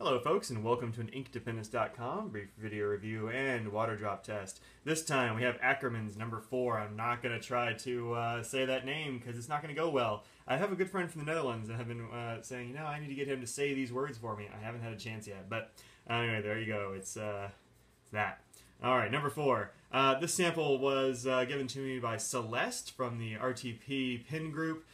Hello folks, and welcome to an InkDependence.com brief video review and water drop test. This time we have Akkerman's number 4. I'm not going to try to say that name because it's not going to go well. I have a good friend from the Netherlands and have been saying, I need to get him to say these words for me. I haven't had a chance yet, but anyway, there you go. It's that. Alright, number 4. This sample was given to me by Celeste from the RTP pin group.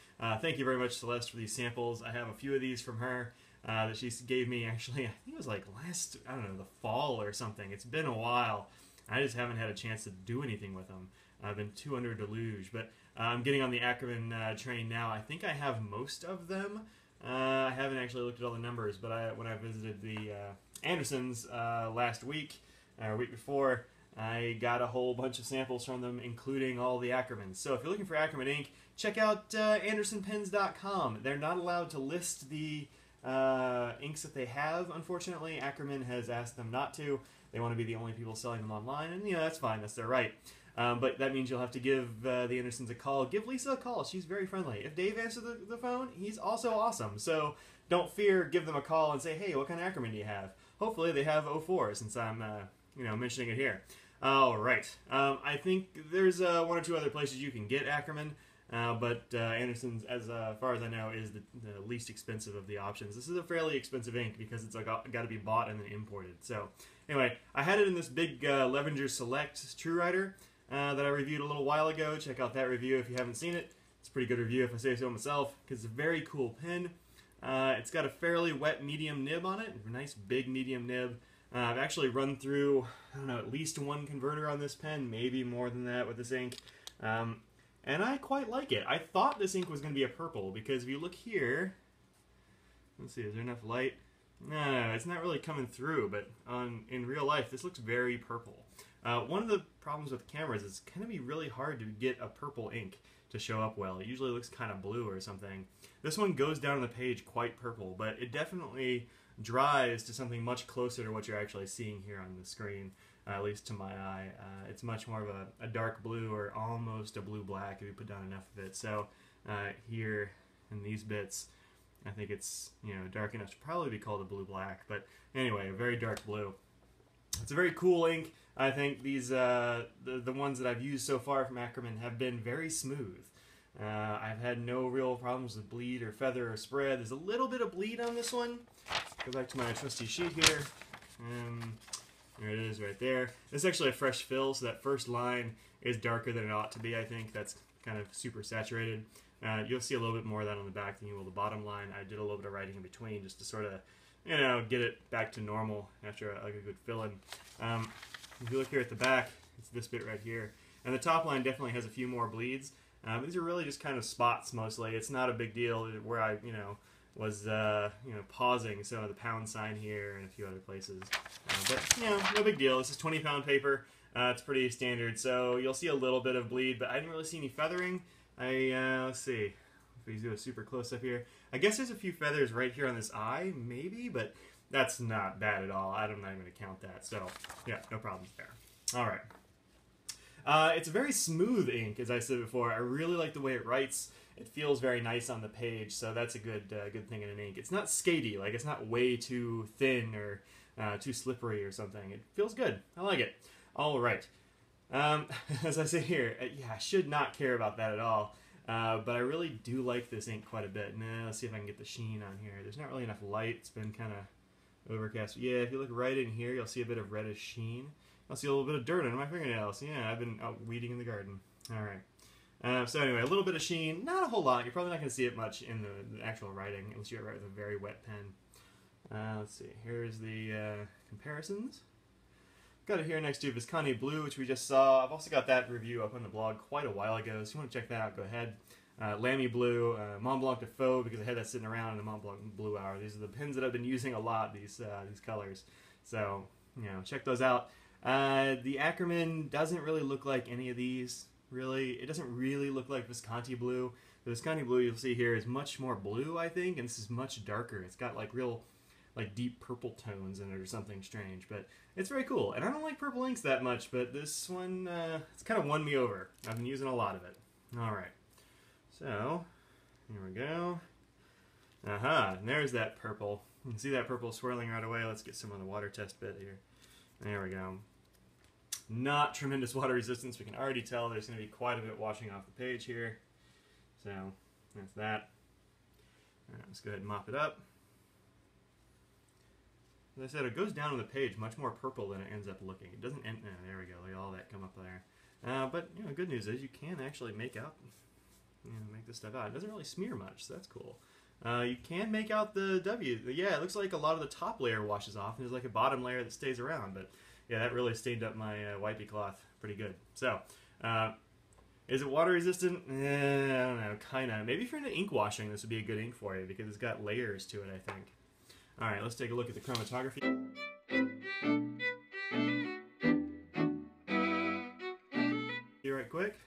Thank you very much, Celeste, for these samples. I have a few of these from her. That she gave me, actually, I think it was like last, I don't know, the fall or something. It's been a while. I just haven't had a chance to do anything with them. I've been too under deluge, but I'm getting on the Akkerman train now. I think I have most of them. I haven't actually looked at all the numbers, but when I visited the Andersons last week, or week before, I got a whole bunch of samples from them, including all the Akkermans. So if you're looking for Akkerman ink, check out AndersonPens.com. They're not allowed to list the inks that they have, unfortunately. Akkerman has asked them not to. They want to be the only people selling them online, and that's fine, that's their right. But that means you'll have to give the Andersons a call. Give Lisa a call, she's very friendly. If Dave answers the phone, he's also awesome. So don't fear, give them a call and say, hey, what kind of Akkerman do you have? Hopefully they have 04, since I'm mentioning it here. Alright, I think there's one or two other places you can get Akkerman. But Anderson's, as far as I know, is the least expensive of the options. This is a fairly expensive ink because it's got to be bought and then imported. So anyway, I had it in this big Levenger Select True Writer that I reviewed a little while ago. Check out that review if you haven't seen it. It's a pretty good review if I say so myself, because it's a very cool pen. It's got a fairly wet medium nib on it, a nice big medium nib. I've actually run through, I don't know, at least one converter on this pen, maybe more than that with this ink. And I quite like it. I thought this ink was going to be a purple, because if you look here, let's see, is there enough light? No, it's not really coming through, but in real life, this looks very purple. One of the problems with cameras is it's going to be really hard to get a purple ink to show up well. It usually looks kind of blue or something. This one goes down the page quite purple, but it definitely dries to something much closer to what you're actually seeing here on the screen. At least to my eye. It's much more of a dark blue, or almost a blue-black if you put down enough of it. So here in these bits, I think it's dark enough to probably be called a blue-black. But anyway, a very dark blue. It's a very cool ink. I think these the ones that I've used so far from Akkerman have been very smooth. I've had no real problems with bleed or feather or spread. There's a little bit of bleed on this one. Go back to my trusty sheet here. There it is right there. This is actually a fresh fill, so that first line is darker than it ought to be, I think. That's kind of super saturated. You'll see a little bit more of that on the back than you will the bottom line. I did a little bit of writing in between just to sort of, get it back to normal after a good fill-in. If you look here at the back, it's this bit right here. And the top line definitely has a few more bleeds. These are really just kind of spots mostly. It's not a big deal where I, was pausing some of the pound sign here and a few other places, but no big deal. This is 20-pound paper. It's pretty standard, so you'll see a little bit of bleed, but I didn't really see any feathering. Let's see if we do a super close up here. I guess there's a few feathers right here on this eye, maybe, but that's not bad at all. I'm not even going to count that, so yeah, no problems there. All right. It's a very smooth ink, as I said before. I really like the way it writes. It feels very nice on the page, so that's a good thing in an ink. It's not skatey, like it's not way too thin or too slippery or something. It feels good. I like it. All right. As I say here, I should not care about that at all, but I really do like this ink quite a bit. Now, let's see if I can get the sheen on here. There's not really enough light. It's been kind of overcast. Yeah, if you look right in here, you'll see a bit of reddish sheen. I'll see a little bit of dirt under my fingernails. Yeah, I've been out weeding in the garden. All right. So anyway, a little bit of sheen, not a whole lot. You're probably not going to see it much in the actual writing, unless you write with a very wet pen. Let's see, here's the comparisons. Got it here next to Visconti Blue, which we just saw. I've also got that review up on the blog quite a while ago, so if you want to check that out, go ahead. Lamy Blue, Mont Blanc de Faux, because I had that sitting around in the Mont Blanc Blue Hour. These are the pens that I've been using a lot, these colors. So, check those out. The Akkerman doesn't really look like any of these. Really, it doesn't really look like Visconti Blue. The Visconti Blue you'll see here is much more blue, I think, and this is much darker. It's got like real, deep purple tones in it or something strange, but it's very cool. And I don't like purple inks that much, but this one, it's kind of won me over. I've been using a lot of it. All right, so here we go. Aha, and there's that purple. You can see that purple swirling right away. Let's get some on the water test bit here. There we go. Not tremendous water resistance. We can already tell there's going to be quite a bit washing off the page here. So that's that. All right, let's go ahead and mop it up. As I said, it goes down on the page much more purple than it ends up looking. It doesn't end. There we go. Look at all that come up there. But you know, good news is you can actually make out, make this stuff out. It doesn't really smear much, so that's cool. You can make out the W. Yeah, it looks like a lot of the top layer washes off, and there's like a bottom layer that stays around. But yeah, that really stained up my wipey cloth pretty good. So, is it water resistant? I don't know, kind of. Maybe if you're into ink washing, this would be a good ink for you because it's got layers to it, I think. All right, let's take a look at the chromatography. Here right quick.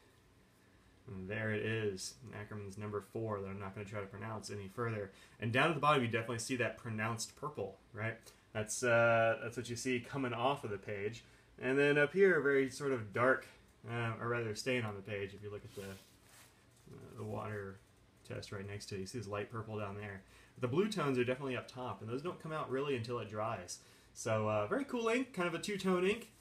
And there it is, Akkerman's number 4 that I'm not going to try to pronounce any further. And down at the bottom, you definitely see that pronounced purple, right? That's what you see coming off of the page. And then up here, very sort of dark, or rather stain on the page. If you look at the water test right next to it, you see this light purple down there. The blue tones are definitely up top, and those don't come out really until it dries. So very cool ink, kind of a two-tone ink.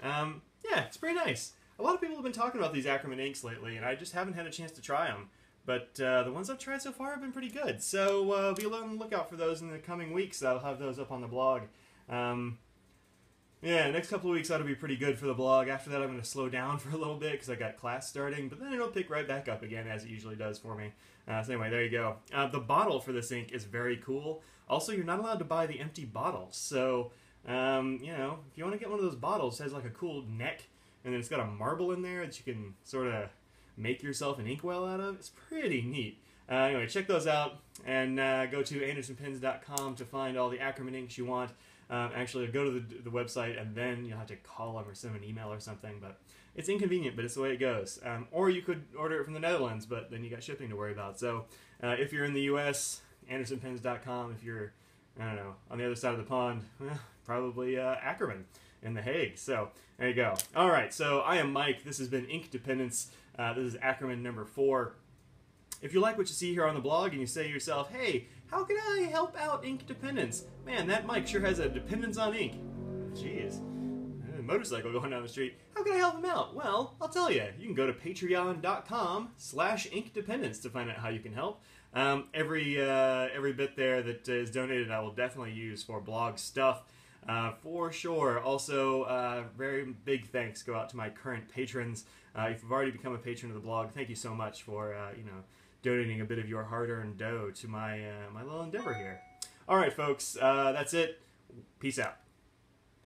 Yeah, it's pretty nice. A lot of people have been talking about these Akkerman inks lately, and I just haven't had a chance to try them. But the ones I've tried so far have been pretty good. So be on the lookout for those in the coming weeks. I'll have those up on the blog. Yeah, next couple of weeks ought to be pretty good for the blog. After that, I'm going to slow down for a little bit because I got class starting. But then it'll pick right back up again, as it usually does for me. So anyway, there you go. The bottle for this ink is very cool. Also, you're not allowed to buy the empty bottle. So, you know, if you want to get one of those bottles, it has like a cool neck. And then it's got a marble in there that you can sort of make yourself an inkwell out of. It's pretty neat. Anyway, check those out and go to andersonpens.com to find all the Akkerman inks you want. Actually, go to the website and then you'll have to call them or send them an email or something. But it's inconvenient, but it's the way it goes. Or you could order it from the Netherlands, but then you got shipping to worry about. So if you're in the U.S., andersonpens.com. If you're, I don't know, on the other side of the pond, well, probably Akkerman in The Hague. So there you go. All right, so I am Mike. This has been Ink Dependence. This is Akkerman number 4. If you like what you see here on the blog and you say to yourself, hey, how can I help out ink dependence? Man, that Mike sure has a dependence on ink. Jeez. A motorcycle going down the street. How can I help him out? Well, I'll tell you. You can go to patreon.com/inkdependence to find out how you can help. Every bit there that is donated I will definitely use for blog stuff. For sure. Also, very big thanks go out to my current patrons. If you've already become a patron of the blog, thank you so much for donating a bit of your hard-earned dough to my my little endeavor here. All right, folks, that's it. Peace out.